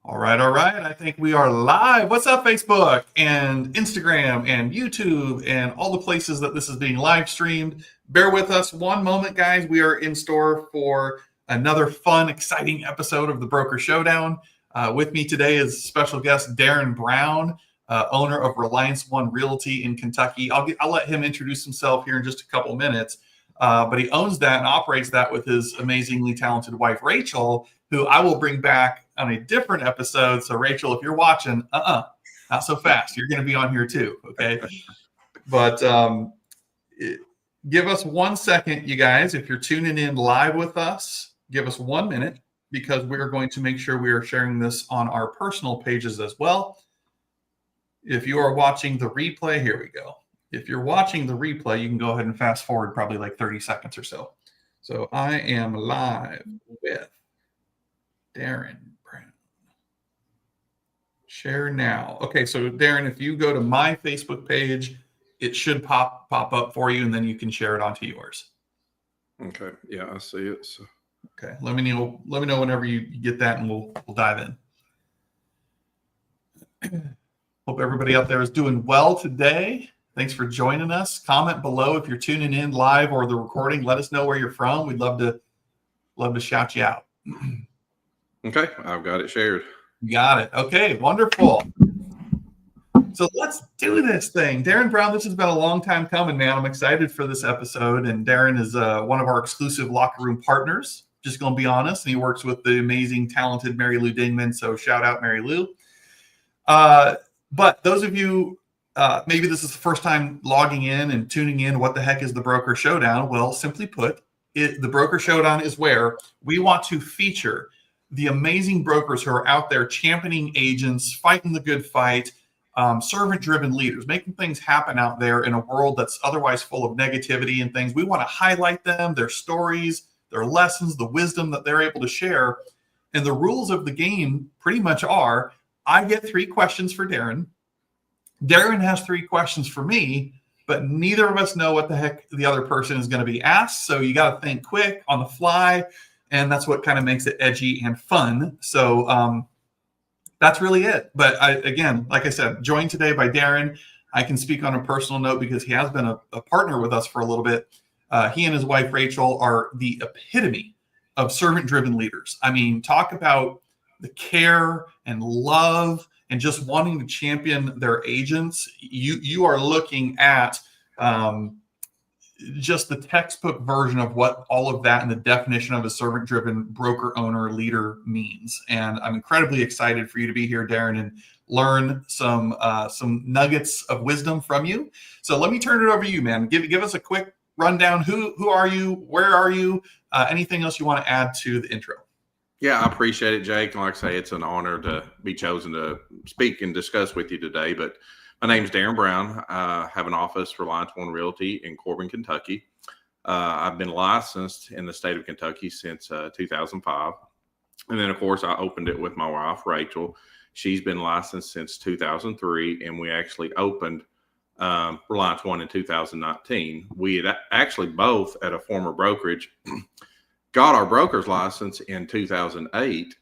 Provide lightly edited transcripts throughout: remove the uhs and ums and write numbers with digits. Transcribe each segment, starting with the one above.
All right, all right. I think we are live. What's up, Facebook and Instagram and YouTube and all the places that this is being live streamed? Bear with us one moment, guys. We are in store for another fun, exciting episode of the Broker Showdown. With me today is special guest Darren Brown, owner of Reliance One Realty in Kentucky. I'll let him introduce himself here in just a couple minutes. But he owns that and operates that with his amazingly talented wife, Rachel, who I will bring back on a different episode. So Rachel, if you're watching, not so fast. You're going to be on here too. Okay. But give us 1 second, you guys. If you're tuning in live with us, give us 1 minute because we're going to make sure we are sharing this on our personal pages as well. If you are watching the replay, here we go. If you're watching the replay, you can go ahead and fast forward probably like 30 seconds or so. So I am live with Darren Brown. Share now. Okay, so Darren, if you go to my Facebook page, it should pop up for you, and then you can share it onto yours. Okay. Yeah, I see it. So. Okay. Let me know whenever you get that, and we'll dive in. Hope everybody out there is doing well today. Thanks for joining us. Comment below if you're tuning in live or the recording. Let us know where you're from. We'd love to shout you out. Okay, I've got it shared. Got it. Okay, wonderful. So let's do this thing. Darren Brown, this has been a long time coming, man. I'm excited for this episode. And Darren is one of our exclusive locker room partners. Just going to be honest. And he works with the amazing, talented Mary Lou Dingman. So shout out, Mary Lou. But those of you, maybe this is the first time logging in and tuning in, what the heck is the Broker Showdown? Well, simply put, the Broker Showdown is where we want to feature the amazing brokers who are out there championing agents, fighting the good fight, servant-driven leaders, making things happen out there in a world that's otherwise full of negativity and things. We want to highlight them, their stories, their lessons, the wisdom that they're able to share. And the rules of the game pretty much are, I get 3 questions for Darren. Darren has 3 questions for me, but neither of us know what the heck the other person is going to be asked. So you got to think quick on the fly. And that's what kind of makes it edgy and fun. So that's really it. But again, like I said, joined today by Darren. I can speak on a personal note because he has been a partner with us for a little bit. He and his wife, Rachel, are the epitome of servant-driven leaders. I mean, talk about the care and love and just wanting to champion their agents. You are looking at just the textbook version of what all of that and the definition of a servant-driven broker owner leader means. And I'm incredibly excited for you to be here, Darren, and learn some nuggets of wisdom from you. So let me turn it over to you, man. Give us a quick rundown. Who are you? Where are you? Anything else you want to add to the intro? Yeah, I appreciate it, Jake. And like I say, it's an honor to be chosen to speak and discuss with you today. But my name is Darren Brown. I have an office for Reliance One Realty in Corbin, Kentucky. I've been licensed in the state of Kentucky since 2005. And then, of course, I opened it with my wife, Rachel. She's been licensed since 2003, and we actually opened Reliance One in 2019. We had actually both at a former brokerage got our broker's license in 2008,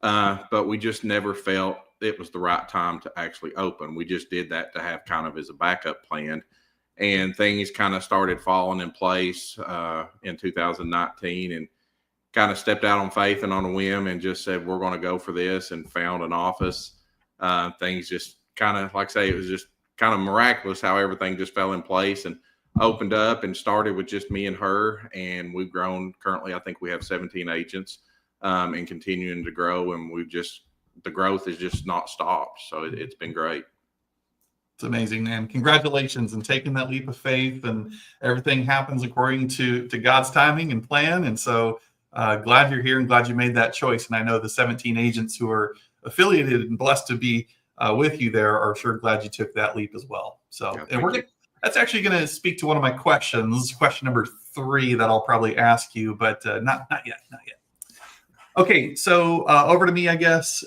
but we just never felt it was the right time to actually open. We just did that to have kind of as a backup plan, and things kind of started falling in place in 2019, and kind of stepped out on faith and on a whim and just said, we're going to go for this, and found an office. Things just kind of, like I say, it was just kind of miraculous how everything just fell in place and opened up and started with just me and her. And we've grown. Currently, I think we have 17 agents and continuing to grow. And the growth has just not stopped. So it's been great. It's amazing, man. Congratulations and taking that leap of faith, and everything happens according to God's timing and plan. And so glad you're here and glad you made that choice. And I know the 17 agents who are affiliated and blessed to be with you there are sure glad you took that leap as well. So, yeah, and that's actually going to speak to one of my questions, question number 3 that I'll probably ask you, but not yet. Okay, so over to me, I guess.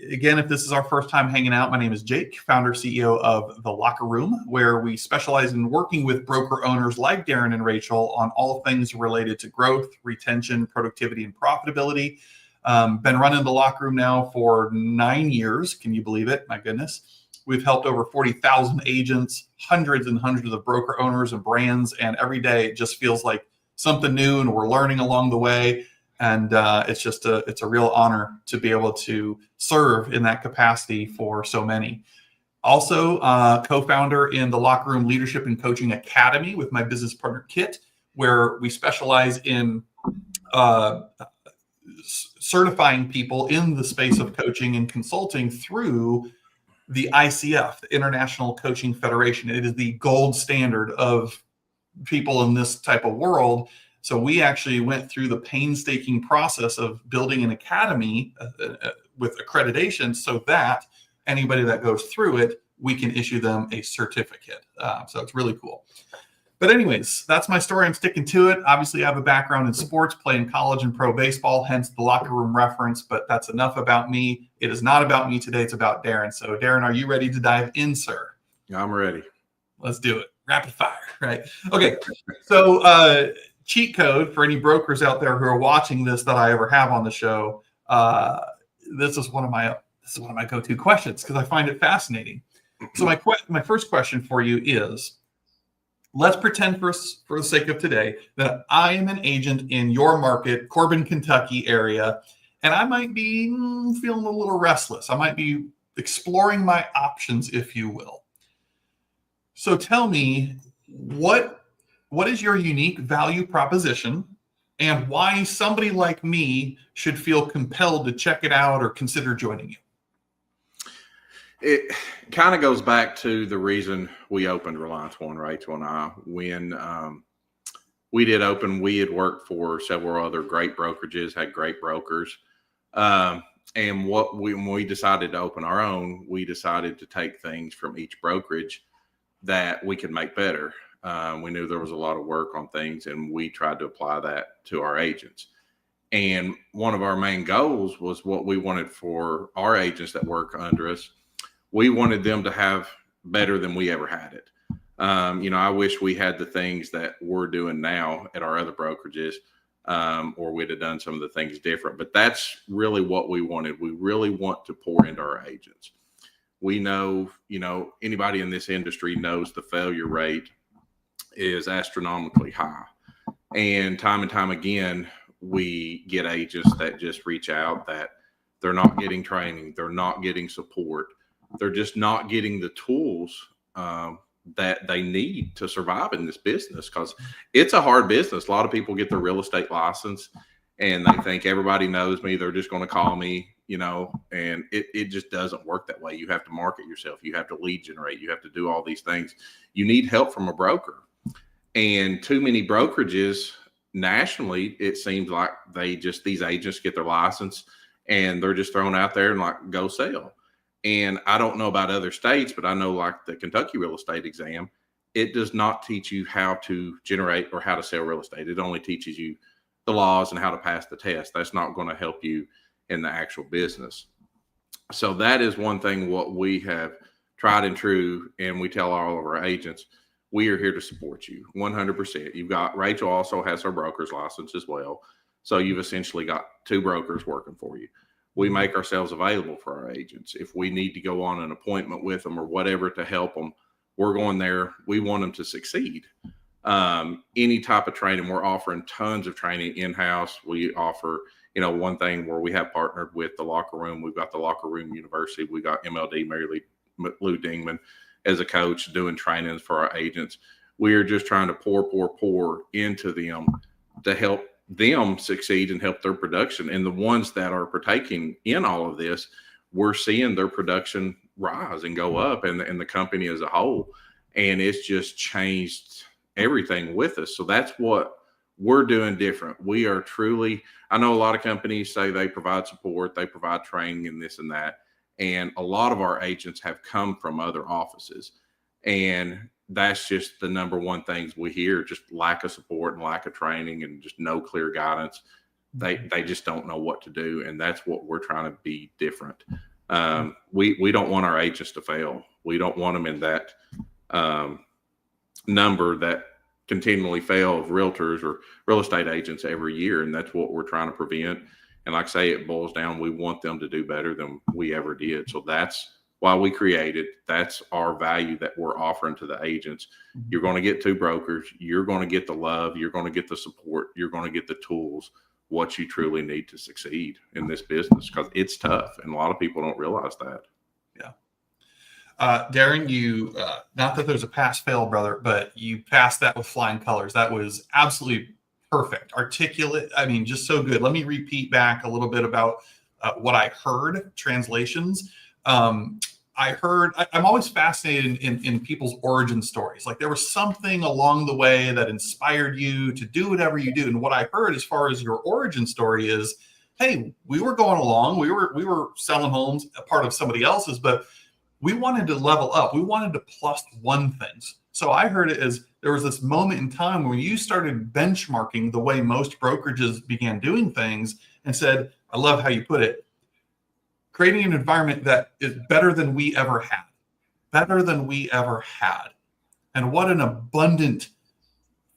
Again, if this is our first time hanging out, my name is Jake, founder, CEO of The Locker Room, where we specialize in working with broker owners like Darren and Rachel on all things related to growth, retention, productivity, and profitability. Been running the locker room now for 9 years. Can you believe it? My goodness. We've helped over 40,000 agents, hundreds and hundreds of broker owners and brands. And every day it just feels like something new, and we're learning along the way. And it's a real honor to be able to serve in that capacity for so many. Also, co-founder in the Locker Room Leadership and Coaching Academy with my business partner, Kit, where we specialize in certifying people in the space of coaching and consulting through the ICF, the International Coaching Federation. It is the gold standard of people in this type of world. So we actually went through the painstaking process of building an academy with accreditation so that anybody that goes through it, we can issue them a certificate. So it's really cool. But anyways, that's my story. I'm sticking to it. Obviously, I have a background in sports, playing college and pro baseball, hence the locker room reference. But that's enough about me. It is not about me today. It's about Darren. So Darren, are you ready to dive in, sir? I'm ready. Let's do it. Rapid fire, right? Okay. So cheat code for any brokers out there who are watching this that I ever have on the show. This is one of my go-to questions because I find it fascinating. So my first question for you is, let's pretend for the sake of today that I am an agent in your market, Corbin, Kentucky area, and I might be feeling a little restless. I might be exploring my options, if you will. So tell me, what is your unique value proposition, and why somebody like me should feel compelled to check it out or consider joining you? It kind of goes back to the reason we opened Reliance One, Rachel and I. When we did open, we had worked for several other great brokerages, had great brokers. And when we decided to open our own, we decided to take things from each brokerage that we could make better. We knew there was a lot of work on things, and we tried to apply that to our agents. And one of our main goals was what we wanted for our agents that work under us. We wanted them to have better than we ever had it. I wish we had the things that we're doing now at our other brokerages, or we'd have done some of the things different. But that's really what we wanted. We really want to pour into our agents. We know, anybody in this industry knows the failure rate is astronomically high. And time again, we get agents that just reach out that they're not getting training, they're not getting support. They're just not getting the tools that they need to survive in this business, because it's a hard business. A lot of people get their real estate license and they think everybody knows me. They're just going to call me, and it just doesn't work that way. You have to market yourself. You have to lead generate. You have to do all these things. You need help from a broker. And too many brokerages nationally, it seems like these agents get their license and they're just thrown out there and like, go sell. And I don't know about other states, but I know like the Kentucky real estate exam, it does not teach you how to generate or how to sell real estate. It only teaches you the laws and how to pass the test. That's not going to help you in the actual business. So that is one thing what we have tried and true. And we tell all of our agents, we are here to support you 100%. You've got, Rachel also has her broker's license as well. So you've essentially got two brokers working for you. We make ourselves available for our agents. If we need to go on an appointment with them or whatever to help them, we're going there. We want them to succeed. Any type of training, we're offering tons of training in-house. We offer, one thing where we have partnered with the Locker Room. We've got the Locker Room University. We got MLD, Mary Lou Dingman, as a coach doing trainings for our agents. We are just trying to pour into them to help them succeed and help their production. And the ones that are partaking in all of this, we're seeing their production rise and go up, and the company as a whole. And it's just changed everything with us. So that's what we're doing different. We are truly, I know a lot of companies say they provide support, they provide training and this and that. And a lot of our agents have come from other offices. And that's just the number one things we hear, just lack of support and lack of training and just no clear guidance. They just don't know what to do. And that's what we're trying to be different. We don't want our agents to fail. We don't want them in that number that continually fail of realtors or real estate agents every year. And that's what we're trying to prevent. And like I say, it boils down, we want them to do better than we ever did. So that's why we created, that's our value that we're offering to the agents. You're going to get 2 brokers. You're going to get the love. You're going to get the support. You're going to get the tools, what you truly need to succeed in this business, because it's tough. And a lot of people don't realize that. Yeah. Darren, you, not that there's a pass fail, brother, but you passed that with flying colors. That was absolutely perfect. Articulate. I mean, just so good. Let me repeat back a little bit about what I heard, translations. I'm always fascinated in people's origin stories. Like there was something along the way that inspired you to do whatever you do. And what I heard as far as your origin story is, hey, we were going along, we were selling homes, a part of somebody else's, but we wanted to level up. We wanted to +1 things. So I heard it as there was this moment in time when you started benchmarking the way most brokerages began doing things and said, I love how you put it, creating an environment that is better than we ever had, better than we ever had. And what an abundant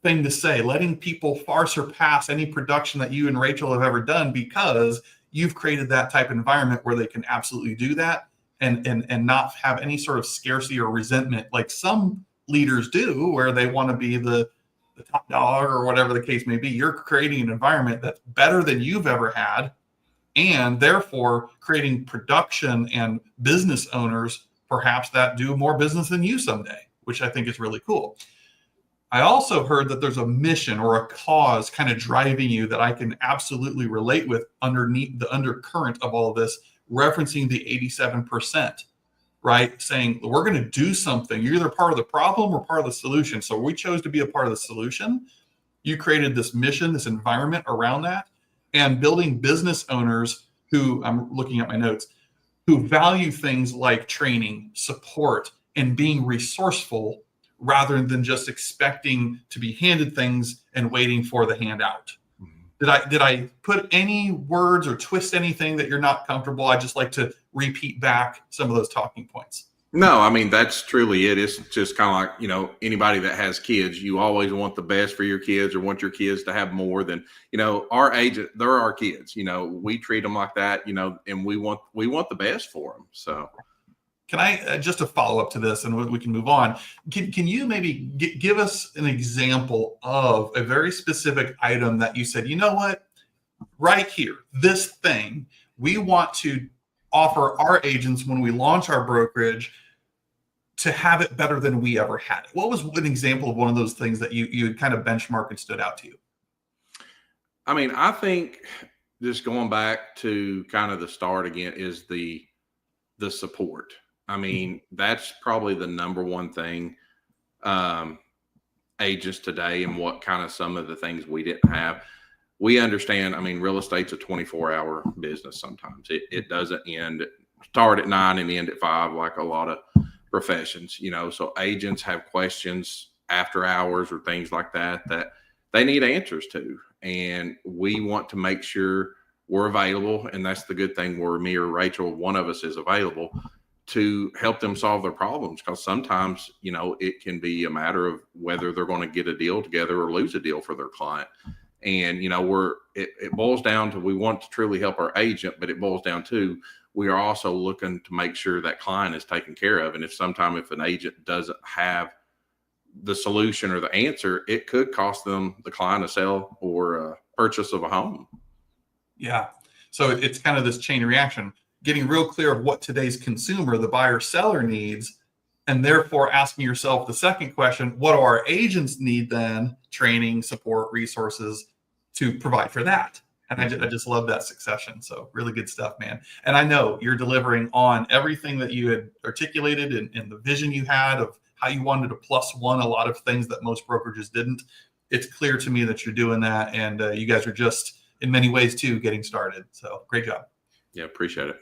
thing to say, letting people far surpass any production that you and Rachel have ever done, because you've created that type of environment where they can absolutely do that and not have any sort of scarcity or resentment like some leaders do, where they want to be the top dog or whatever the case may be. You're creating an environment that's better than you've ever had, and therefore creating production and business owners perhaps that do more business than you someday, which I think is really cool. I also heard that there's a mission or a cause kind of driving you that I can absolutely relate with underneath the undercurrent of all of this, referencing the 87%, right? Saying we're going to do something. You're either part of the problem or part of the solution. So we chose to be a part of the solution. You created this mission, this environment around that, and building business owners who, I'm looking at my notes, who value things like training, support, and being resourceful rather than just expecting to be handed things and waiting for the handout. Did I put any words or twist anything that you're not comfortable? I just like to repeat back some of those talking points. No, I mean, that's truly it. It's just kind of like, anybody that has kids, you always want the best for your kids or want your kids to have more than, our agent, they're our kids, we treat them like that, and we want the best for them. So can I, just a follow up to this and we can move on. Can you maybe give us an example of a very specific item that you said, you know what, right here, this thing we want to offer our agents when we launch our brokerage to have it better than we ever had it? What was an example of one of those things that you kind of benchmarked and stood out to you? I mean, I think just going back to kind of the start again is the support. I mean, that's probably the number one thing agents today, and what kind of some of the things we didn't have. We understand, I mean, real estate's a 24-hour business sometimes. It doesn't start at 9 and end at 5 like a lot of professions, so agents have questions after hours or things like that they need answers to. And we want to make sure we're available. And that's the good thing, where me or Rachel, one of us, is available to help them solve their problems. Because sometimes, it can be a matter of whether they're going to get a deal together or lose a deal for their client. And, it boils down to, we want to truly help our agent, but it boils down to, we are also looking to make sure that client is taken care of. And if an agent doesn't have the solution or the answer, it could cost them, the client, a sale or a purchase of a home. Yeah. So it's kind of this chain reaction, getting real clear of what today's consumer, the buyer seller, needs, and therefore asking yourself the second question, what do our agents need then? Training, support, resources to provide for that. And I just love that succession. So really good stuff, man. And I know you're delivering on everything that you had articulated and the vision you had of how you wanted to +1 a lot of things that most brokerages didn't. It's clear to me that you're doing that. And you guys are just, in many ways too, getting started. So great job. Yeah, appreciate it.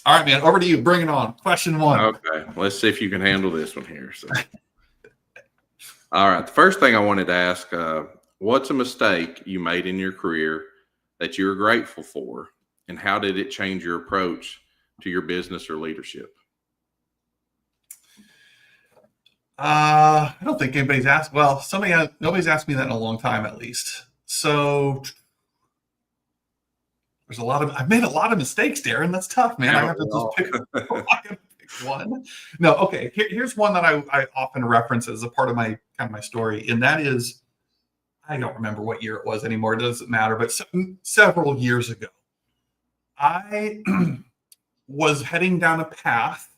All right, man, over to you. Bring it on. Question 1. Okay, let's see if you can handle this one here. So, all right, the first thing I wanted to ask, what's a mistake you made in your career that you're grateful for, and how did it change your approach to your business or leadership? I don't think anybody's asked. Well, nobody's asked me that in a long time, at least. So I've made a lot of mistakes, Darren. That's tough, man. I have to just pick one. No, okay. Here's one that I often reference as a part of my story, and that is, I don't remember what year it was anymore. It doesn't matter, but several years ago, I was heading down a path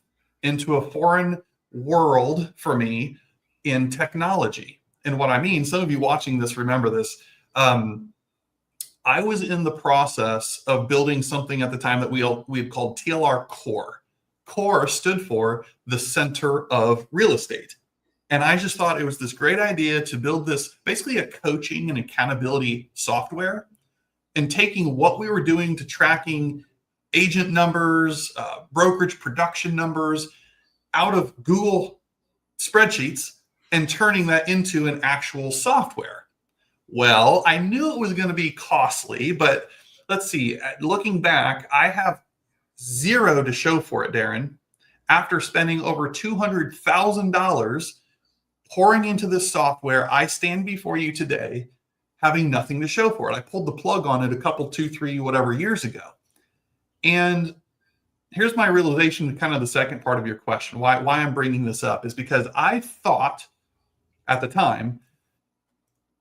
into a foreign world for me in technology. And what I mean, some of you watching this remember this. I was in the process of building something at the time that we had called TLR Core. Core stood for the center of real estate. And I just thought it was this great idea to build this, basically a coaching and accountability software, and taking what we were doing to tracking agent numbers, brokerage production numbers out of Google spreadsheets and turning that into an actual software. Well, I knew it was going to be costly, but let's see. Looking back, I have zero to show for it, Darren. After spending over $200,000 pouring into this software, I stand before you today having nothing to show for it. I pulled the plug on it a couple, 2, 3, whatever years ago. And here's my realization, kind of the second part of your question. Why I'm bringing this up is because I thought at the time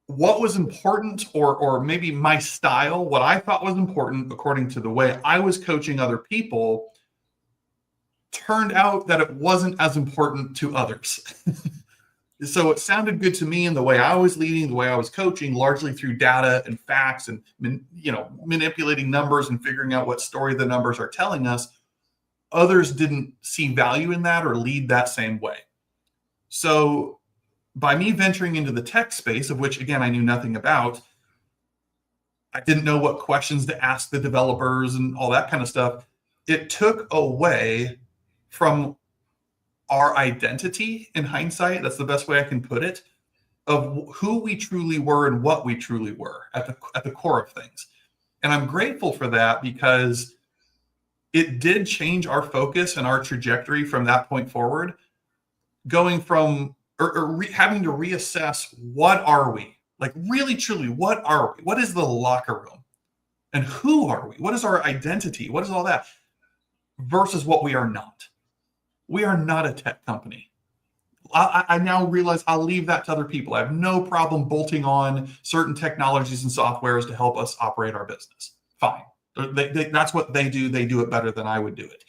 what was important, or maybe my style, what I thought was important according to the way I was coaching other people, turned out that it wasn't as important to others. So it sounded good to me in the way I was leading, the way I was coaching, largely through data and facts and, manipulating numbers and figuring out what story the numbers are telling us. Others didn't see value in that or lead that same way. So by me venturing into the tech space, of which, again, I knew nothing about, I didn't know what questions to ask the developers and all that kind of stuff. It took away from our identity in hindsight. That's the best way I can put it, of who we truly were and what we truly were at the core of things. And I'm grateful for that, because it did change our focus and our trajectory from that point forward, going from having to reassess, what are we? Like, really, truly, what are we? What is the locker room? And who are we? What is our identity? What is all that? Versus what we are not. We are not a tech company. I now realize I'll leave that to other people. I have no problem bolting on certain technologies and softwares to help us operate our business. Fine. That's what they do. They do it better than I would do it.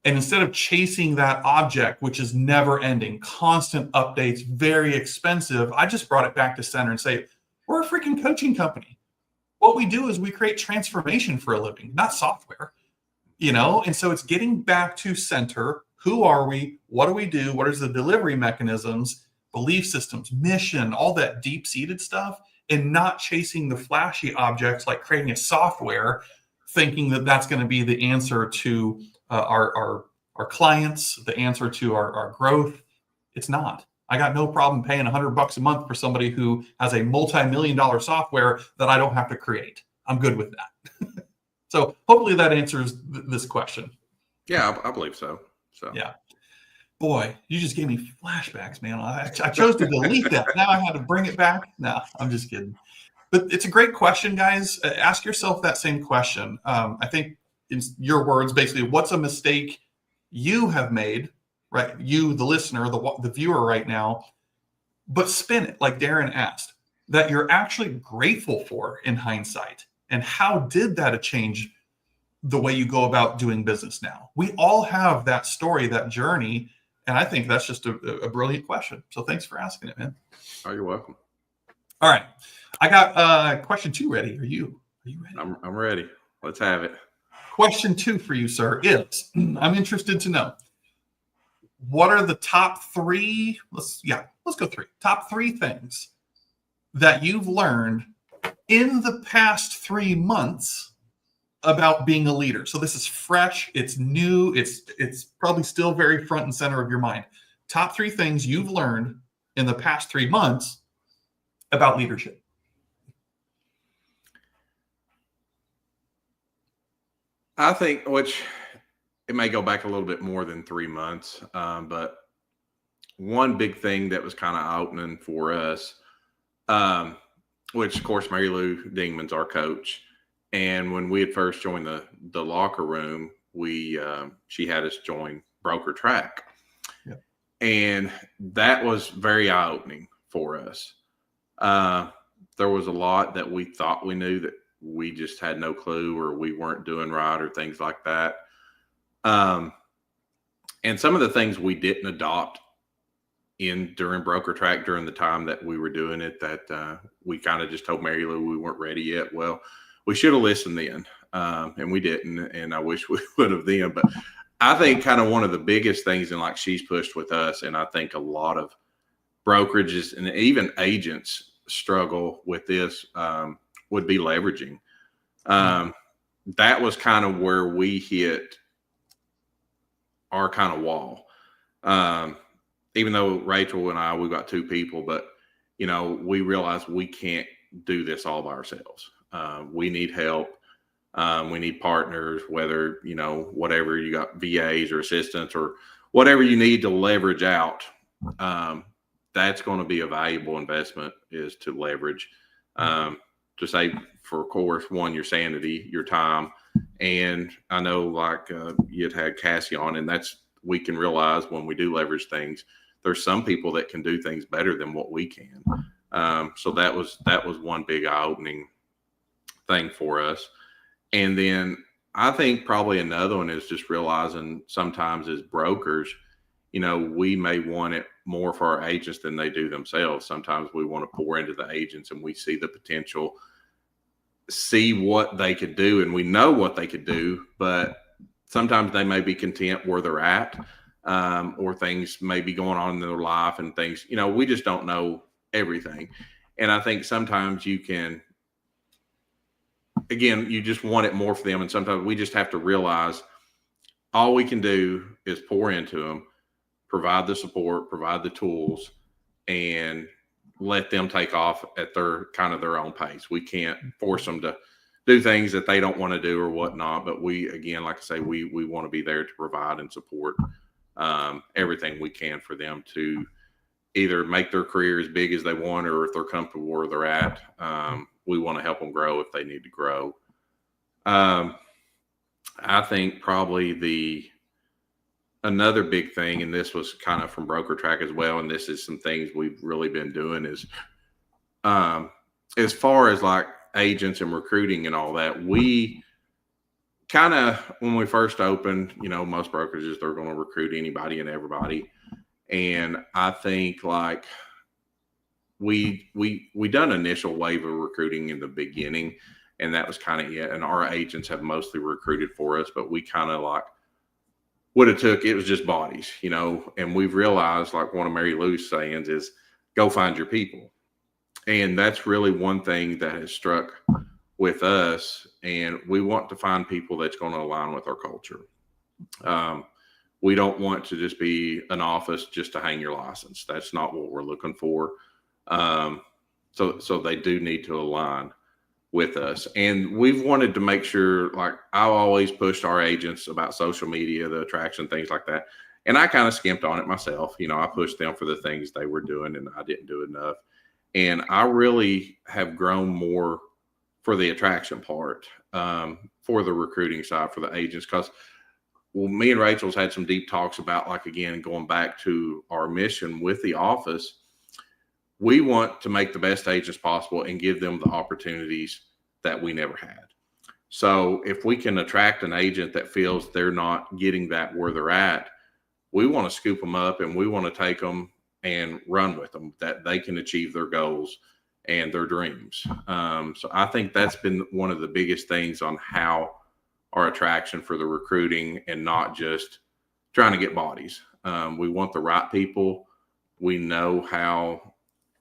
And instead of chasing that object, which is never ending, constant updates, very expensive, I just brought it back to center and say, we're a freaking coaching company. What we do is we create transformation for a living, not software, And so it's getting back to center. Who are we? What do we do? What is the delivery mechanisms, belief systems, mission, all that deep-seated stuff, and not chasing the flashy objects like creating a software, thinking that that's going to be the answer to our clients, the answer to our growth. It's not. I got no problem paying $100 a month for somebody who has a multi-million-dollar software that I don't have to create. I'm good with that. So hopefully that answers this question. Yeah, I believe so. So yeah. Boy, you just gave me flashbacks, man. I chose to delete that. Now I had to bring it back. No, I'm just kidding. But it's a great question, guys. Ask yourself that same question. I think, in your words, basically, what's a mistake you have made, right? You, the listener, the viewer right now, but spin it like Darren asked, that you're actually grateful for in hindsight. And how did that change the way you go about doing business now? We all have that story, that journey. And I think that's just a brilliant question. So thanks for asking it, man. Oh, you're welcome. All right. I got question 2 ready. Are you ready? I'm ready. Let's have it. Question 2 for you, sir, is I'm interested to know, what are the top 3? Let's go 3. Top 3 things that you've learned in the past 3 months about being a leader. So this is fresh, it's new, it's probably still very front and center of your mind. Top 3 things you've learned in the past 3 months about leadership. I think, which it may go back a little bit more than 3 months, but one big thing that was kind of eye-opening for us, which of course Mary Lou Dingman's our coach, And when we had first joined the locker room, she had us join Broker Track. Yep. And that was very eye-opening for us. There was a lot that we thought we knew that we just had no clue, or we weren't doing right, or things like that. And some of the things we didn't adopt during Broker Track during the time that we were doing it, that we kind of just told Mary Lou we weren't ready yet. Well, we should have listened then, and we didn't, and I wish we would have then. But I think kind of one of the biggest things, and like she's pushed with us, and I think a lot of brokerages and even agents struggle with this, would be leveraging. That was kind of where we hit our kind of wall. Even though Rachel and I, we've got 2 people, but we realized we can't do this all by ourselves. We need help. We need partners, whether, whatever you got, VAs or assistants or whatever you need to leverage out. That's going to be a valuable investment, is to leverage, to save, for of course, one, your sanity, your time. And I know, like, you'd had Cassie on, and we can realize when we do leverage things, there's some people that can do things better than what we can. So that was one big eye-opening thing for us. And then I think probably another one is just realizing sometimes as brokers, we may want it more for our agents than they do themselves. Sometimes we want to pour into the agents, and we see the potential, see what they could do, and we know what they could do, but sometimes they may be content where they're at, or things may be going on in their life and things, we just don't know everything. And I think sometimes you just want it more for them. And sometimes we just have to realize all we can do is pour into them, provide the support, provide the tools, and let them take off at their own pace. We can't force them to do things that they don't want to do or whatnot. But we, again, like I say, we want to be there to provide and support everything we can for them to either make their career as big as they want, or if they're comfortable where they're at, we want to help them grow if they need to grow. I think probably another big thing, and this was kind of from Broker Track as well, and this is some things we've really been doing, is as far as like agents and recruiting and all that, we kind of, when we first opened, most brokerages, they're going to recruit anybody and everybody. And I think like we done initial wave of recruiting in the beginning, and that was kind of it. And our agents have mostly recruited for us, but we kind of like what it took, it was just bodies, and we've realized, like one of Mary Lou's sayings is, go find your people. And that's really one thing that has struck with us. And we want to find people that's going to align with our culture. We don't want to just be an office just to hang your license. That's not what we're looking for. So they do need to align with us. And we've wanted to make sure, like I always pushed our agents about social media, the attraction, things like that. And I kind of skimped on it myself. I pushed them for the things they were doing, and I didn't do enough. And I really have grown more for the attraction part, for the recruiting side, for the agents. Because me and Rachel's had some deep talks about, like, again, going back to our mission with the office, we want to make the best agents possible and give them the opportunities that we never had. So if we can attract an agent that feels they're not getting that where they're at, we want to scoop them up, and we want to take them and run with them, that they can achieve their goals and their dreams. So I think that's been one of the biggest things on how our attraction for the recruiting, and not just trying to get bodies. We want the right people. We know how,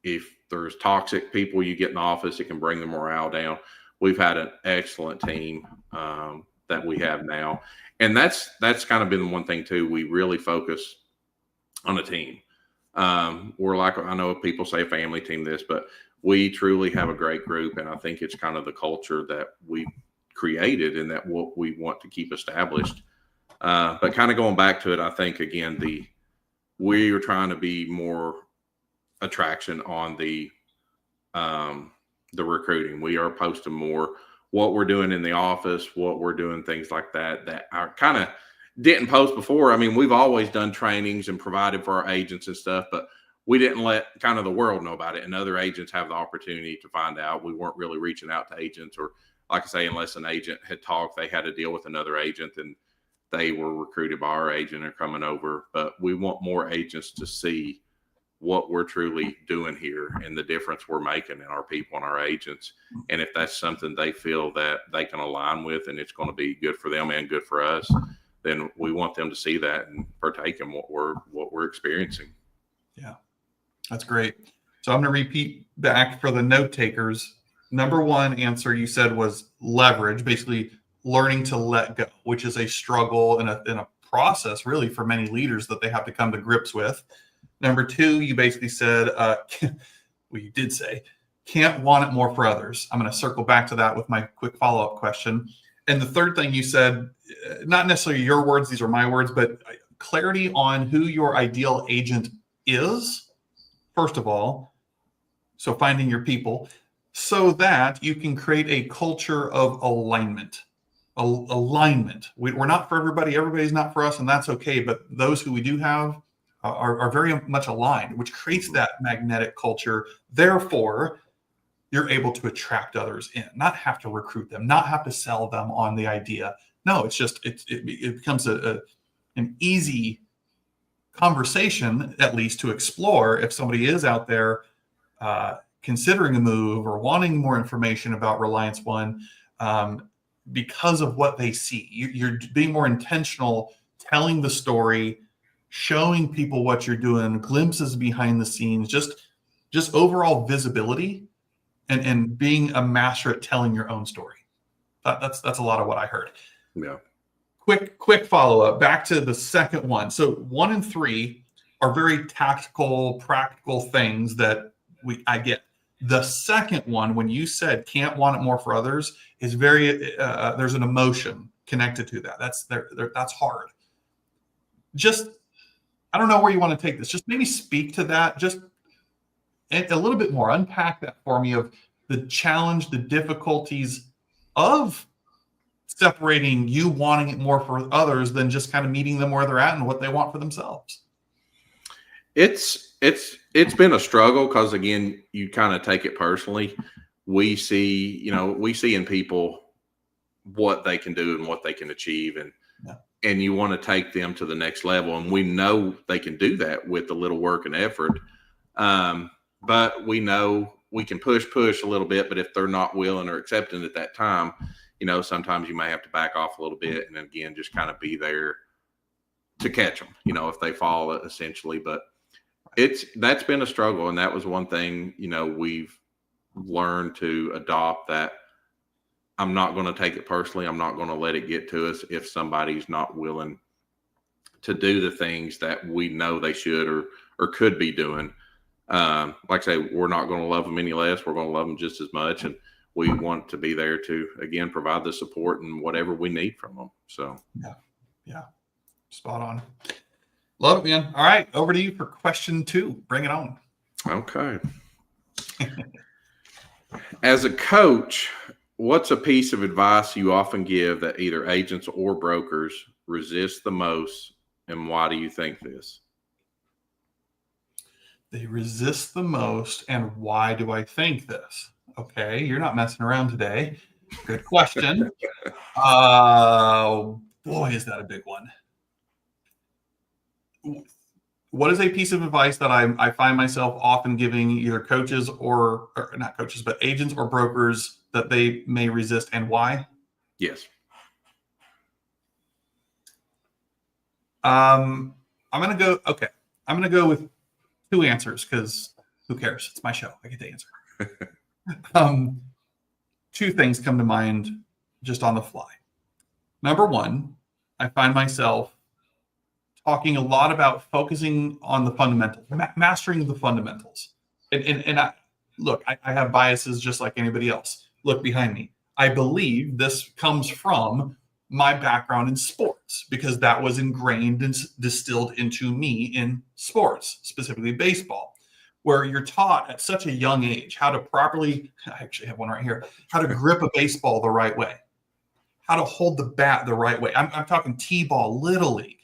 if there's toxic people you get in the office, it can bring the morale down. We've had an excellent team that we have now. And that's kind of been the one thing too. We really focus on a team. We're like, I know people say family team this, but we truly have a great group. And I think it's kind of the culture that we created, and that what we want to keep established. But kind of going back to it, I think, again, we are trying to be more attraction on the recruiting. We are posting more what we're doing in the office, what we're doing, things like that, that are kind of didn't post before. I mean, we've always done trainings and provided for our agents and stuff, but we didn't let kind of the world know about it, and other agents have the opportunity to find out. We weren't really reaching out to agents, or like I say, unless an agent had talked, they had to deal with another agent and they were recruited by our agent and coming over. But we want more agents to see what we're truly doing here and the difference we're making in our people and our agents. And if that's something they feel that they can align with and it's going to be good for them and good for us, then we want them to see that and partake in what we're experiencing. Yeah, that's great. So I'm going to repeat back for the note takers. Number one answer you said was leverage, basically learning to let go, which is a struggle and a process really for many leaders that they have to come to grips with. Number two, you basically said, well, you did say, can't want it more for others. I'm going to circle back to that with my quick follow-up question. And the third thing you said, not necessarily your words, these are my words, but clarity on who your ideal agent is, first of all. So finding your people so that you can create a culture of alignment. Alignment. We're not for everybody. Everybody's not for us, and that's okay. But those who we do have are very much aligned, which creates that magnetic culture. Therefore, you're able to attract others in, not have to recruit them, not have to sell them on the idea. No, it's just it becomes an easy conversation, at least, to explore if somebody is out there considering a move or wanting more information about Reliance One because of what they see. You're being more intentional, telling the story, showing people what you're doing, glimpses behind the scenes, just overall visibility, and being a master at telling your own story. That's a lot of what I heard. Yeah. Quick follow-up back to the second one. So 1 and 3 are very tactical, practical things that I get. The second one, when you said can't want it more for others, is very there's an emotion connected to that. That's hard. Just, I don't know where you want to take this. Just maybe speak to that. Just a little bit more. Unpack that for me of the challenge, the difficulties of separating you wanting it more for others than just kind of meeting them where they're at and what they want for themselves. It's been a struggle because, again, you kind of take it personally. We see in people what they can do and what they can achieve, and you want to take them to the next level. And we know they can do that with a little work and effort. But we know we can push a little bit, but if they're not willing or accepting at that time, sometimes you may have to back off a little bit and again, just kind of be there to catch them, if they fall essentially. But that's been a struggle. And that was one thing, we've learned to adopt, that I'm not going to take it personally. I'm not going to let it get to us if somebody's not willing to do the things that we know they should or could be doing. Like I say, we're not going to love them any less. We're going to love them just as much. And we want to be there to, again, provide the support and whatever we need from them. So, yeah. Spot on. Love it, man. All right. Over to you for question 2. Bring it on. Okay. As a coach, what's a piece of advice you often give that either agents or brokers resist the most, and why do you think this? They resist the most, and why do I think this? Okay, you're not messing around today. Good question. Boy, is that a big one. What is a piece of advice that I find myself often giving either coaches or not coaches, but agents or brokers that they may resist, and why? Yes. I'm going to go with 2 answers because who cares? It's my show. I get to answer. 2 things come to mind just on the fly. Number 1, I find myself talking a lot about focusing on the fundamentals, mastering the fundamentals. And I have biases just like anybody else. Look behind me. I believe this comes from my background in sports because that was ingrained and distilled into me in sports, specifically baseball. where you're taught at such a young age how to properly, I actually have one right here, how to grip a baseball the right way, how to hold the bat the right way. I'm talking T-ball, Little League.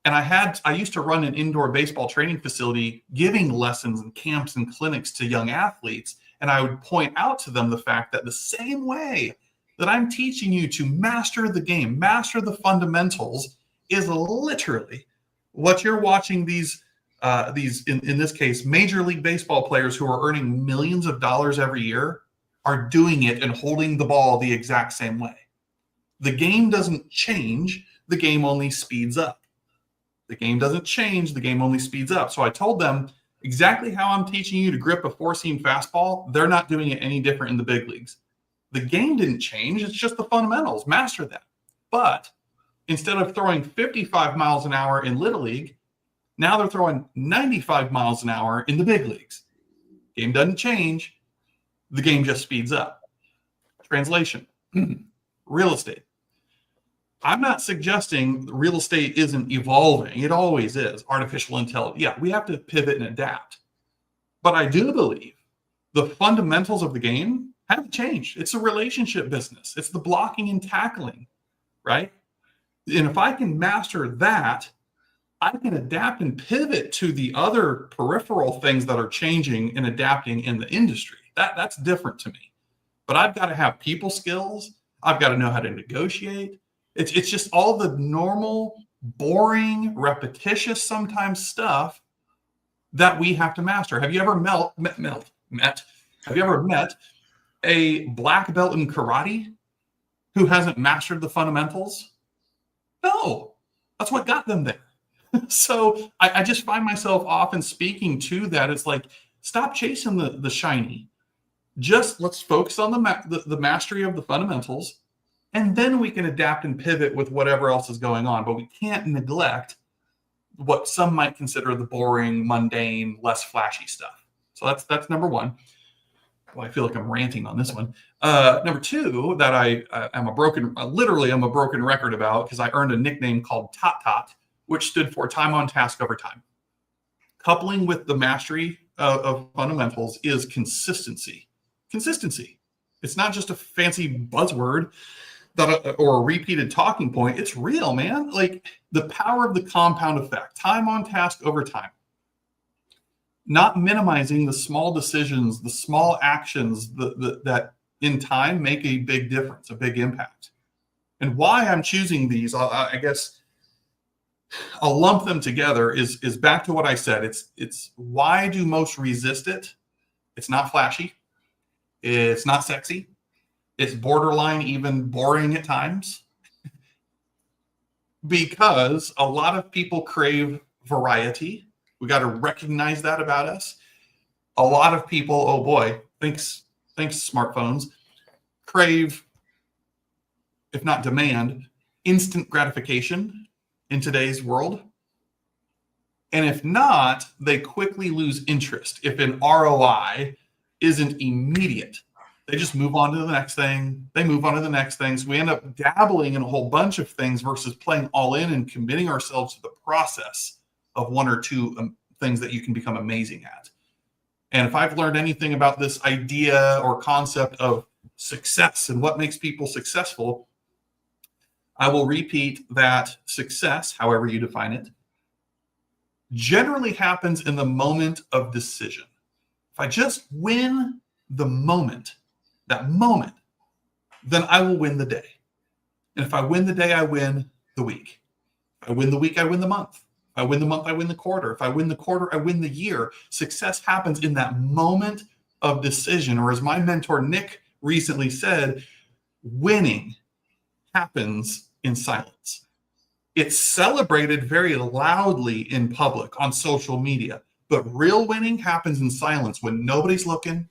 And I used to run an indoor baseball training facility giving lessons and camps and clinics to young athletes. And I would point out to them the fact that the same way that I'm teaching you to master the game, master the fundamentals, is literally what you're watching these in this case, Major League Baseball players who are earning millions of dollars every year are doing it and holding the ball the exact same way. The game doesn't change. The game only speeds up. The game doesn't change. The game only speeds up. So I told them exactly how I'm teaching you to grip a four-seam fastball. They're not doing it any different in the big leagues. The game didn't change. It's just the fundamentals. Master that. But instead of throwing 55 miles an hour in Little League, now they're throwing 95 miles an hour in the big leagues. Game doesn't change. The game just speeds up. Translation. Real estate. I'm not suggesting real estate isn't evolving. It always is. Artificial intelligence. Yeah, we have to pivot and adapt. But I do believe the fundamentals of the game haven't changed. It's a relationship business. It's the blocking and tackling, right? And if I can master that, I can adapt and pivot to the other peripheral things that are changing and adapting in the industry. That's different to me. But I've got to have people skills. I've got to know how to negotiate. It's just all the normal, boring, repetitious sometimes stuff that we have to master. Have you ever Have you ever met a black belt in karate who hasn't mastered the fundamentals? No, that's what got them there. So I just find myself often speaking to that. It's like, stop chasing the shiny. Just let's focus on the mastery of the fundamentals. And then we can adapt and pivot with whatever else is going on. But we can't neglect what some might consider the boring, mundane, less flashy stuff. So that's number one. Well, I feel like I'm ranting on this one. Number two, that I'm a broken record about, because I earned a nickname called Tot Tot, which stood for time on task over time. Coupling with the mastery of fundamentals is consistency. Consistency. It's not just a fancy buzzword or a repeated talking point. It's real, man. Like the power of the compound effect, time on task over time. Not minimizing the small decisions, the small actions that in time make a big difference, a big impact. And why I'm choosing these, I guess I'll lump them together, is back to what I said. It's why do most resist it? It's not flashy. It's not sexy. It's borderline even boring at times. Because a lot of people crave variety. We got to recognize that about us. A lot of people, oh boy, thanks smartphones, crave, if not demand, instant gratification in today's world. And if not, they quickly lose interest. If an ROI isn't immediate, they just move on to the next thing. They move on to the next thing. So we end up dabbling in a whole bunch of things versus playing all in and committing ourselves to the process of one or two things that you can become amazing at. And if I've learned anything about this idea or concept of success and what makes people successful, I will repeat that success, however you define it, generally happens in the moment of decision. If I just win the moment, that moment, then I will win the day. And if I win the day, I win the week. If I win the week, I win the month. If I win the month, I win the quarter. If I win the quarter, I win the year. Success happens in that moment of decision. Or as my mentor, Nick, recently said, winning happens in silence. It's celebrated very loudly in public on social media, but real winning happens in silence when nobody's looking,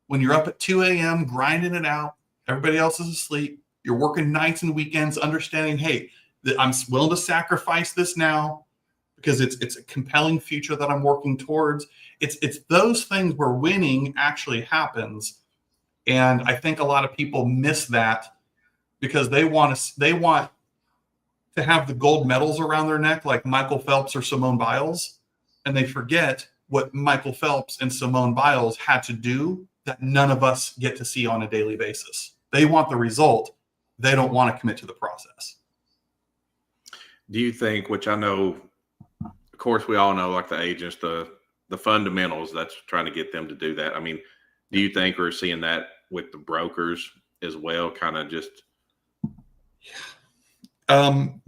when you're up at 2 a.m. grinding it out, everybody else is asleep, you're working nights and weekends, understanding, hey, I'm willing to sacrifice this now because it's a compelling future that I'm working towards. It's those things where winning actually happens. And I think a lot of people miss that because they want to have the gold medals around their neck like Michael Phelps or Simone Biles, and they forget what Michael Phelps and Simone Biles had to do that none of us get to see on a daily basis. They want the result. They don't want to commit to the process. Do you think, which I know, of course, we all know, like the agents, the fundamentals, that's trying to get them to do that. I mean, do you think we're seeing that with the brokers as well? Kind of just.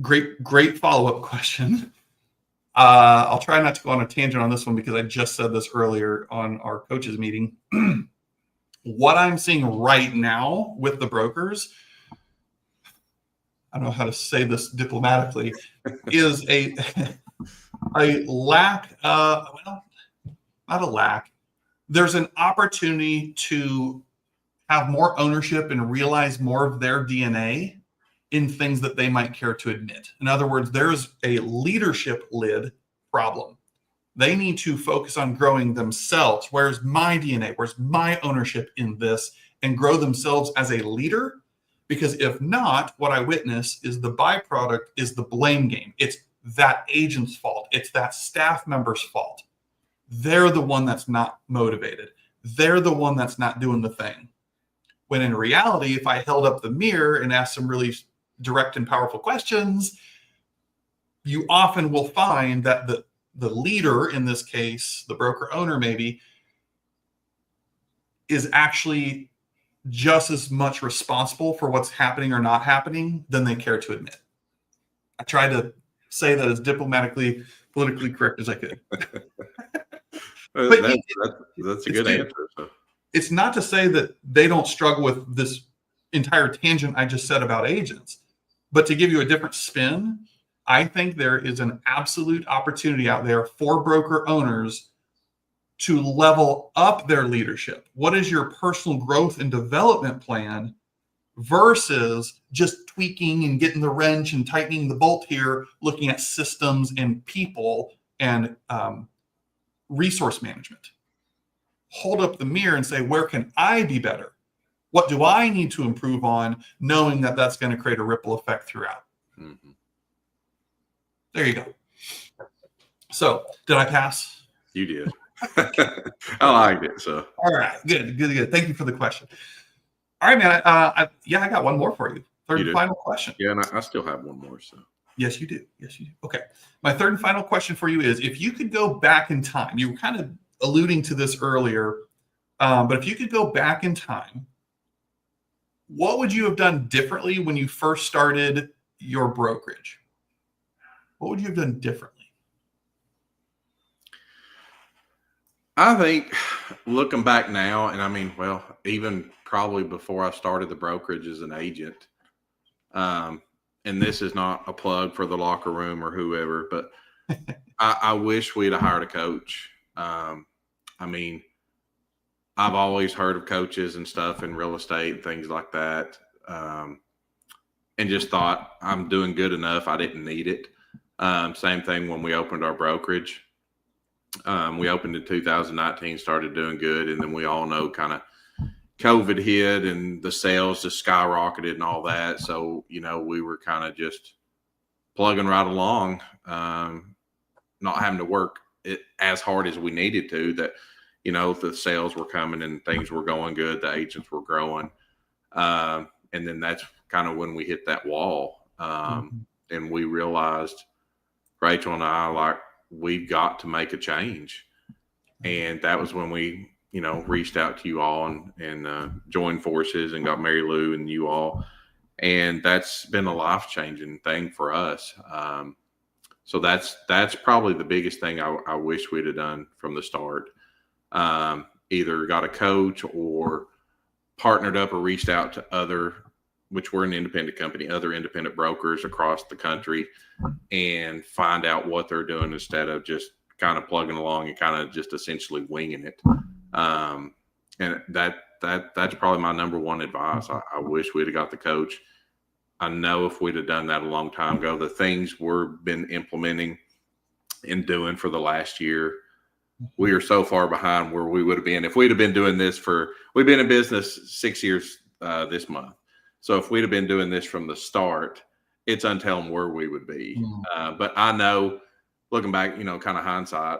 Great follow-up question. I'll try not to go on a tangent on this one because I just said this earlier on our coaches meeting. What I'm seeing right now with the brokers, I don't know how to say this diplomatically, is a lack, well, not a lack. There's an opportunity to have more ownership and realize more of their DNA in things that they might care to admit. In other words, there's a leadership lid problem. They need to focus on growing themselves. Where's my DNA? Where's my ownership in this? And grow themselves as a leader. Because if not, what I witness is the byproduct is the blame game. It's that agent's fault. It's that staff member's fault. They're the one that's not motivated. They're the one that's not doing the thing. When in reality, if I held up the mirror and asked some really direct and powerful questions, you often will find that the leader, in this case, the broker owner maybe, is actually just as much responsible for what's happening or not happening than they care to admit. I tried to say that as diplomatically, politically correct as I could. That's a good answer. So. It's not to say that they don't struggle with this entire tangent I just said about agents, but to give you a different spin, I think there is an absolute opportunity out there for broker owners to level up their leadership. What is your personal growth and development plan versus just tweaking and getting the wrench and tightening the bolt here, looking at systems and people and resource management? Hold up the mirror and say, where can I be better? What do I need to improve on, knowing that that's going to create a ripple effect throughout? Mm-hmm. There you go. So, did I pass? You did. I liked it. So, all right, good. Thank you for the question. All right, man. I got one more for you. Third and final question. Yeah, and I still have one more. So, yes, you do. Okay. My third and final question for you is: if you could go back in time, you were kind of alluding to this earlier, but if you could go back in time, what would you have done differently when you first started your brokerage? What would you have done differently? I think looking back now, and I mean, well, even probably before I started the brokerage as an agent, and this is not a plug for the locker room or whoever, but I wish we'd have hired a coach. I mean, I've always heard of coaches and stuff in real estate and things like that, and just thought I'm doing good enough. I didn't need it. Same thing when we opened our brokerage. We opened in 2019, started doing good, and then we all know kind of COVID hit and the sales just skyrocketed and all that. So, we were kind of just plugging right along, not having to work it as hard as we needed to. That, the sales were coming and things were going good. The agents were growing. And then that's kind of when we hit that wall. And we realized, Rachel and I, we've got to make a change. And that was when we, reached out to you all and joined forces and got Mary Lou and you all. And that's been a life-changing thing for us. So that's probably the biggest thing I wish we'd have done from the start. Either got a coach or partnered up or reached out to which we're an independent company, other independent brokers across the country, and find out what they're doing instead of just kind of plugging along and kind of just essentially winging it. And that's probably my number one advice. I wish we'd have got the coach. I know if we'd have done that a long time ago, the things we've been implementing and doing for the last year, we are so far behind where we would have been if we'd have been doing this we've been in business 6 years this month. So if we'd have been doing this from the start, it's untelling where we would be. But I know, looking back, kind of hindsight,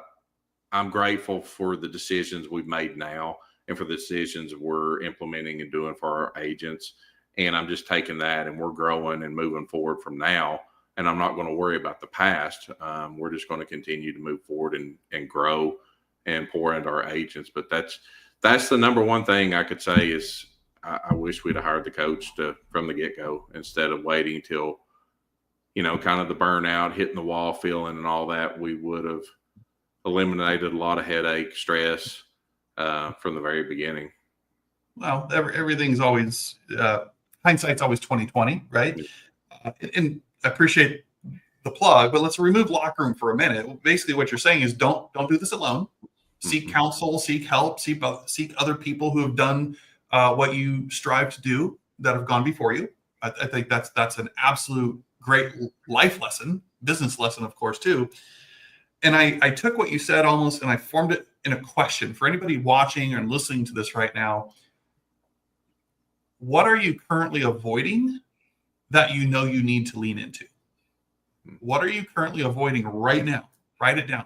I'm grateful for the decisions we've made now and for the decisions we're implementing and doing for our agents. And I'm just taking that and we're growing and moving forward from now. And I'm not going to worry about the past. We're just going to continue to move forward and grow and pour into our agents. But that's the number one thing I could say is I wish we'd have hired the coach from the get-go instead of waiting till, kind of the burnout, hitting the wall feeling and all that. We would have eliminated a lot of headache, stress from the very beginning. Well, everything's always hindsight's always 20/20, right? And I appreciate the plug, but let's remove locker room for a minute. Basically, what you're saying is don't do this alone. Seek counsel, seek help, seek other people who have done what you strive to do that have gone before you. I think that's an absolute great life lesson, business lesson, of course, too. And I took what you said almost and I formed it in a question for anybody watching or listening to this right now. What are you currently avoiding that you know you need to lean into? What are you currently avoiding right now? Write it down.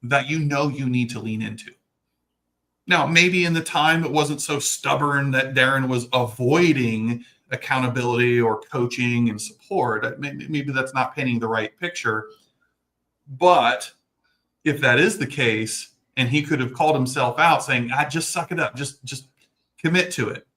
That you know you need to lean into. Now, maybe in the time it wasn't so stubborn that Darren was avoiding accountability or coaching and support. Maybe that's not painting the right picture. But if that is the case, and he could have called himself out saying, just suck it up, just commit to it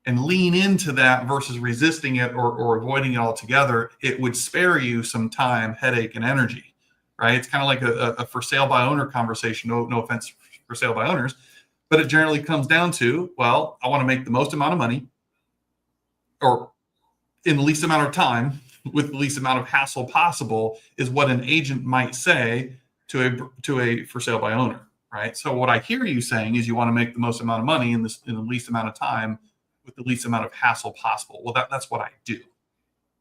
and lean into that versus resisting it or avoiding it altogether, it would spare you some time, headache, and energy, right? It's kind of like a for sale by owner conversation. No offense for sale by owners, but it generally comes down to, well, I want to make the most amount of money or in the least amount of time with the least amount of hassle possible is what an agent might say to a for sale by owner, right? So what I hear you saying is you want to make the most amount of money in the least amount of time with the least amount of hassle possible. Well, that's what I do.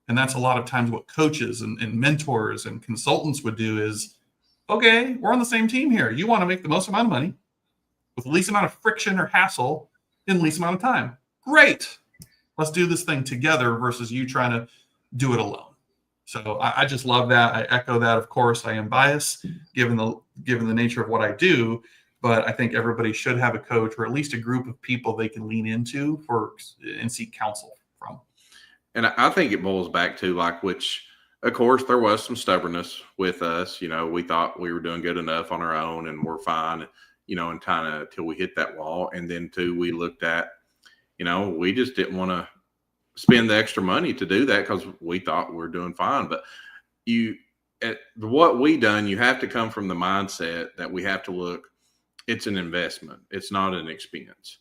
And that's a lot of times what coaches and mentors and consultants would do is, okay, we're on the same team here. You want to make the most amount of money with the least amount of friction or hassle in the least amount of time. Great. Let's do this thing together versus you trying to do it alone. So I just love that. I echo that. Of course, I am biased given the nature of what I do. But I think everybody should have a coach or at least a group of people they can lean into and seek counsel from. And I think it boils back to which, of course, there was some stubbornness with us. We thought we were doing good enough on our own and we're fine, and kind of till we hit that wall. And then too, we looked at, we just didn't want to spend the extra money to do that because we thought we were doing fine. But what we done, you have to come from the mindset that we have to look. It's an investment. It's not an expense.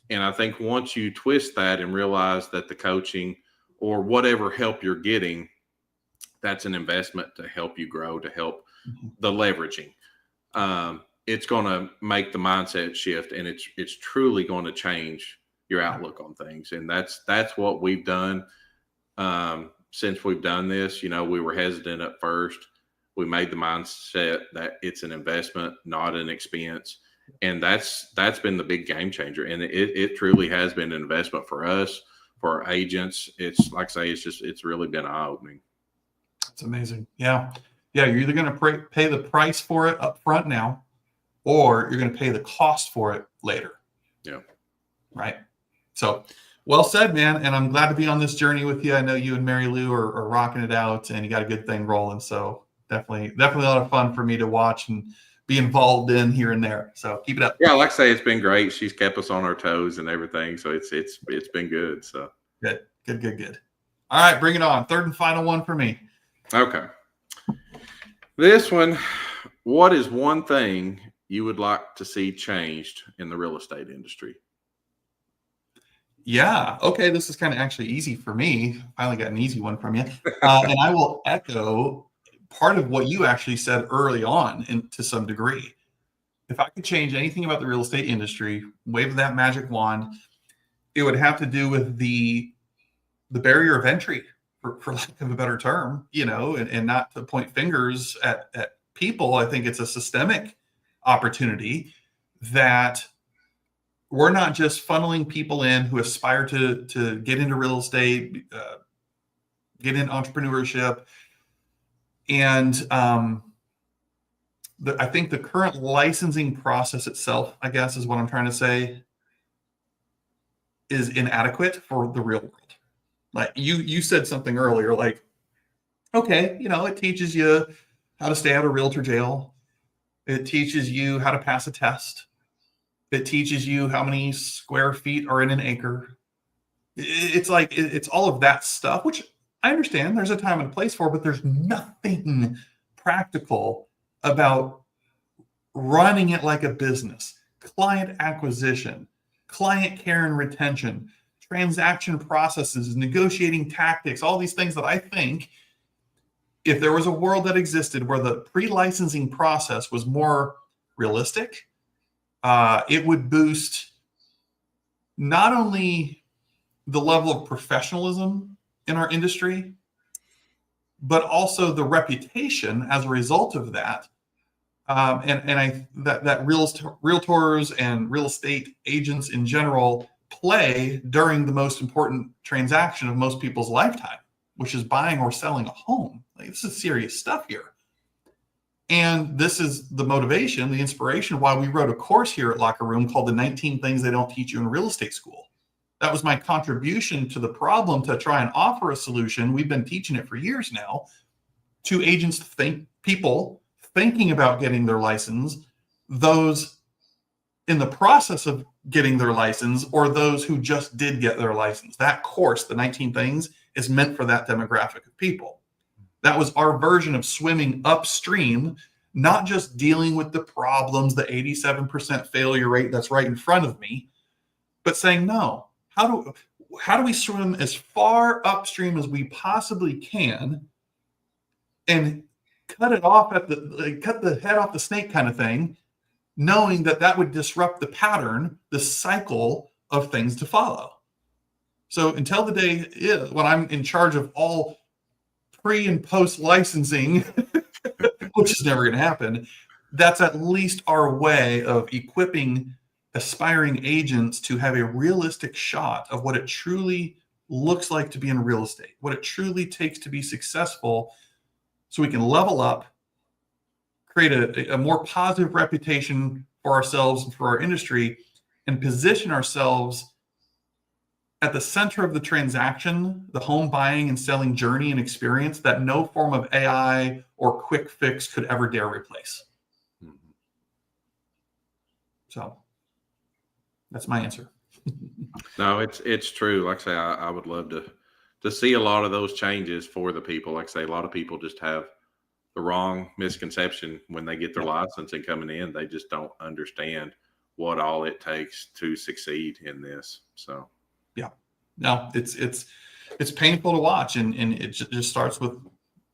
And I think once you twist that and realize that the coaching or whatever help you're getting, that's an investment to help you grow, to help the leveraging. It's going to make the mindset shift, and it's truly going to change your outlook on things. And that's what we've done since we've done this. We were hesitant at first. We made the mindset that it's an investment, not an expense. And that's been the big game changer. And it truly has been an investment for us, for our agents. It's like I say, it's really been eye-opening. It's amazing. Yeah. You're either going to pay the price for it up front now, or you're going to pay the cost for it later. Yeah. Right. So well said, man. And I'm glad to be on this journey with you. I know you and Mary Lou are rocking it out and you got a good thing rolling. So definitely a lot of fun for me to watch and be involved in here and there. So keep it up. Yeah, like I say, it's been great. She's kept us on our toes and everything. So it's been good. So good. All right, bring it on. Third and final one for me. Okay. This one, what is one thing you would like to see changed in the real estate industry? Yeah. Okay. This is kind of actually easy for me. Finally got an easy one from you. And I will echo part of what you actually said early on to some degree. If I could change anything about the real estate industry, wave that magic wand, it would have to do with the barrier of entry, for lack of a better term, and not to point fingers at people. I think it's a systemic opportunity that we're not just funneling people in who aspire to get into real estate, get into entrepreneurship, and I think the current licensing process itself, I guess is what I'm trying to say, is inadequate for the real world. Like you said something earlier, like, okay, it teaches you how to stay out of realtor jail. It teaches you how to pass a test. It teaches you how many square feet are in an acre. It's like, it's all of that stuff, which I understand there's a time and a place for, but there's nothing practical about running it like a business, client acquisition, client care and retention, transaction processes, negotiating tactics, all these things that I think if there was a world that existed where the pre-licensing process was more realistic, it would boost not only the level of professionalism in our industry, but also the reputation as a result of that. That realtors and real estate agents in general play during the most important transaction of most people's lifetime, which is buying or selling a home. Like, this is serious stuff here. And this is the motivation, the inspiration why we wrote a course here at Locker Room called The 19 Things They Don't Teach You in Real Estate School. That was my contribution to the problem to try and offer a solution. We've been teaching it for years now to agents, people thinking about getting their license, those in the process of getting their license, or those who just did get their license. That course, The 19 Things, is meant for that demographic of people. That was our version of swimming upstream, not just dealing with the problems, the 87% failure rate that's right in front of me, but saying, no, how do we swim as far upstream as we possibly can and cut the head off the snake kind of thing, knowing that would disrupt the pattern, the cycle of things to follow. So until the day is when I'm in charge of all pre and post licensing, which is never going to happen, that's at least our way of equipping aspiring agents to have a realistic shot of what it truly looks like to be in real estate, what it truly takes to be successful, so we can level up, create a more positive reputation for ourselves and for our industry, and position ourselves at the center of the transaction, the home buying and selling journey and experience that no form of AI or quick fix could ever dare replace. Mm-hmm. So that's my answer. No, it's true. Like I say, I would love to see a lot of those changes for the people. Like I say, a lot of people just have the wrong misconception when they get their license and coming in. They just don't understand what all it takes to succeed in this. So, yeah, no, it's painful to watch, and it just starts with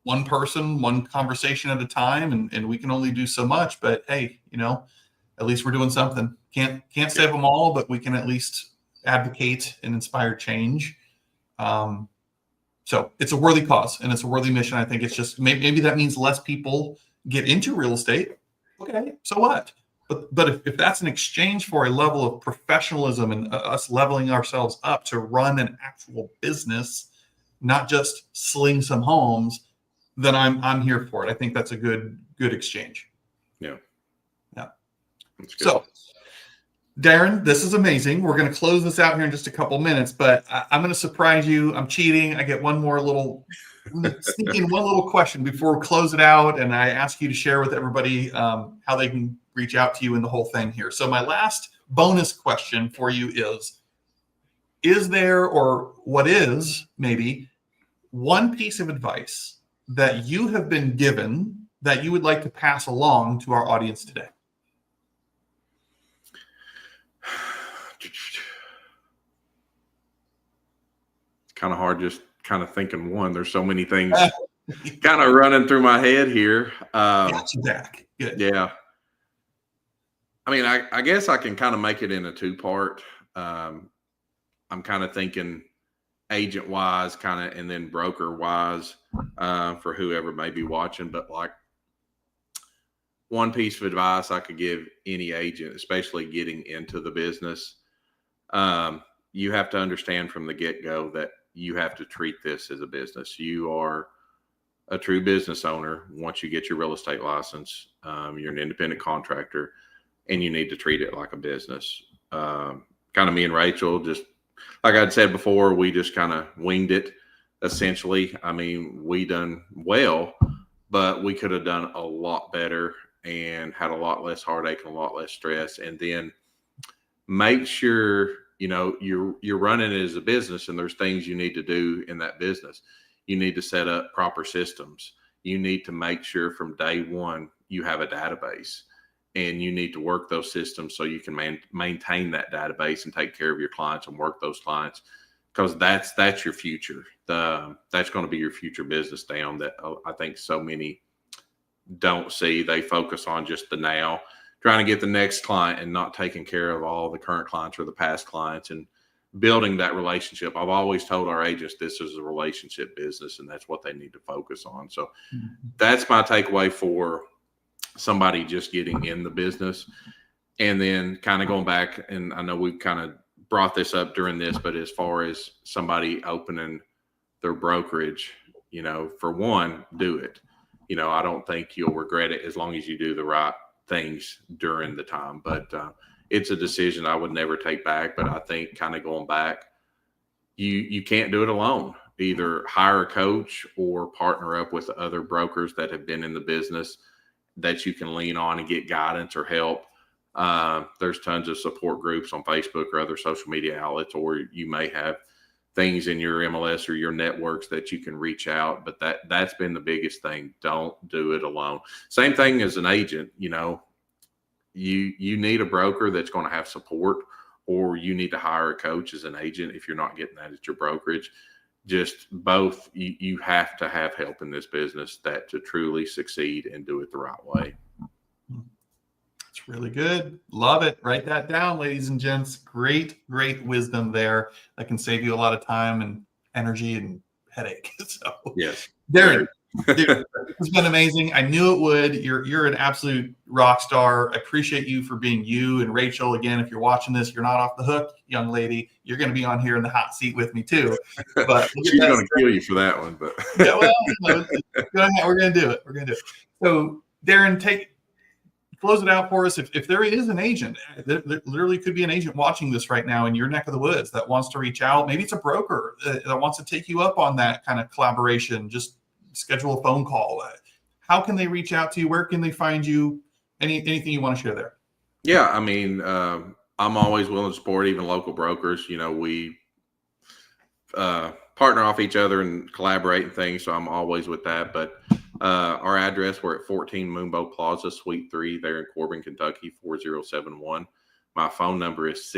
one person, one conversation at a time, and we can only do so much. But hey, at least we're doing something. Can't save them all, but we can at least advocate and inspire change. So it's a worthy cause and it's a worthy mission. I think it's just maybe that means less people get into real estate. Okay, so what? But if that's an exchange for a level of professionalism and us leveling ourselves up to run an actual business, not just sling some homes, then I'm here for it. I think that's a good exchange. Yeah. So, Darren, this is amazing. We're going to close this out here in just a couple minutes, but I'm going to surprise you. I'm cheating. I get one more sneak in one little question before we close it out, and I ask you to share with everybody how they can reach out to you in the whole thing here. So my last bonus question for you is there, or what is maybe one piece of advice that you have been given that you would like to pass along to our audience today? It's kind of hard just kind of thinking one. There's so many things kind of running through my head here. Got you back. Good. Yeah. I mean, I guess I can kind of make it in a two-part. I'm kind of thinking agent-wise, kind of, and then broker-wise for whoever may be watching. But like, one piece of advice I could give any agent, especially getting into the business, you have to understand from the get-go that you have to treat this as a business. You are a true business owner, once you get your real estate license, you're an independent contractor, and you need to treat it like a business. Kind of me and Rachel, just like I'd said before, we just kind of winged it, essentially. I mean, we done well, but we could have done a lot better and had a lot less heartache and a lot less stress. And then make sure, you're running it as a business, and there's things you need to do in that business. You need to set up proper systems. You need to make sure from day one you have a database, and you need to work those systems so you can maintain that database and take care of your clients and work those clients, because that's your future. That's going to be your future business down that I think so many don't see. They focus on just the now, trying to get the next client and not taking care of all the current clients or the past clients and building that relationship. I've always told our agents this is a relationship business, and that's what they need to focus on. So that's my takeaway for somebody just getting in the business. And then kind of going back, and I know we've kind of brought this up during this, but as far as somebody opening their brokerage, for one, do it. I don't think you'll regret it as long as you do the right things during the time. But it's a decision I would never take back. But I think kind of going back, you can't do it alone. Either hire a coach or partner up with other brokers that have been in the business that you can lean on and get guidance or help. There's tons of support groups on Facebook or other social media outlets, or you may have things in your MLS or your networks that you can reach out. But that's been the biggest thing. Don't do it alone. Same thing as an agent. You need a broker that's going to have support, or you need to hire a coach as an agent if you're not getting that at your brokerage. Just both, you have to have help in this business that to truly succeed and do it the right way. It's really good. Love it. Write that down, ladies and gents. Great wisdom there that can save you a lot of time and energy and headache. So yes, Darren, it's been amazing. I knew it would. You're an absolute rock star. I appreciate you for being you. And Rachel, again, if you're watching this, you're not off the hook, young lady. You're going to be on here in the hot seat with me too. But she's going to kill you for that one. But yeah, well, we're going to do it. We're going to do it. So Darren, close it out for us. If there is an agent, there literally could be an agent watching this right now in your neck of the woods that wants to reach out. Maybe it's a broker that wants to take you up on that kind of collaboration. Just schedule a phone call. How can they reach out to you? Where can they find you? Anything you want to share there? Yeah, I mean, I'm always willing to support even local brokers. We partner off each other and collaborate and things. So I'm always with that. But our address, we're at 14 Moonbow Plaza, Suite 3 there in Corbin, Kentucky, 4071. My phone number is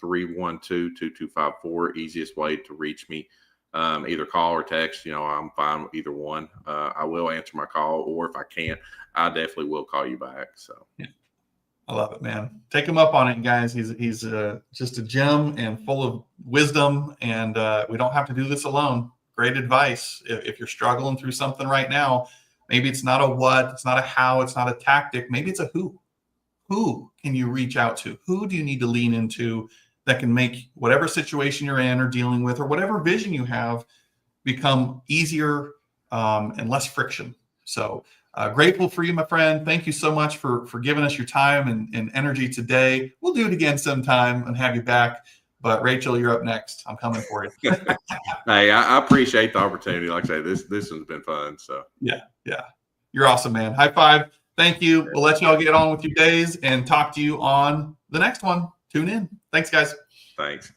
606-312-2254. Easiest way to reach me. Either call or text. I'm fine with either one. I will answer my call, or if I can't, I definitely will call you back. So yeah. I love it, man. Take him up on it, guys. He's just a gem and full of wisdom, and we don't have to do this alone. Great advice. If you're struggling through something right now, maybe it's not a what, it's not a how, it's not a tactic. Maybe it's a who. Who can you reach out to? Who do you need to lean into that can make whatever situation you're in or dealing with, or whatever vision you have, become easier and less friction? So grateful for you, my friend. Thank you so much for giving us your time and energy today. We'll do it again sometime and have you back. But Rachel, you're up next. I'm coming for you. Hey, I appreciate the opportunity. Like I say, this has been fun. So yeah. You're awesome, man. High five. Thank you. We'll let y'all get on with your days and talk to you on the next one. Tune in. Thanks, guys. Thanks.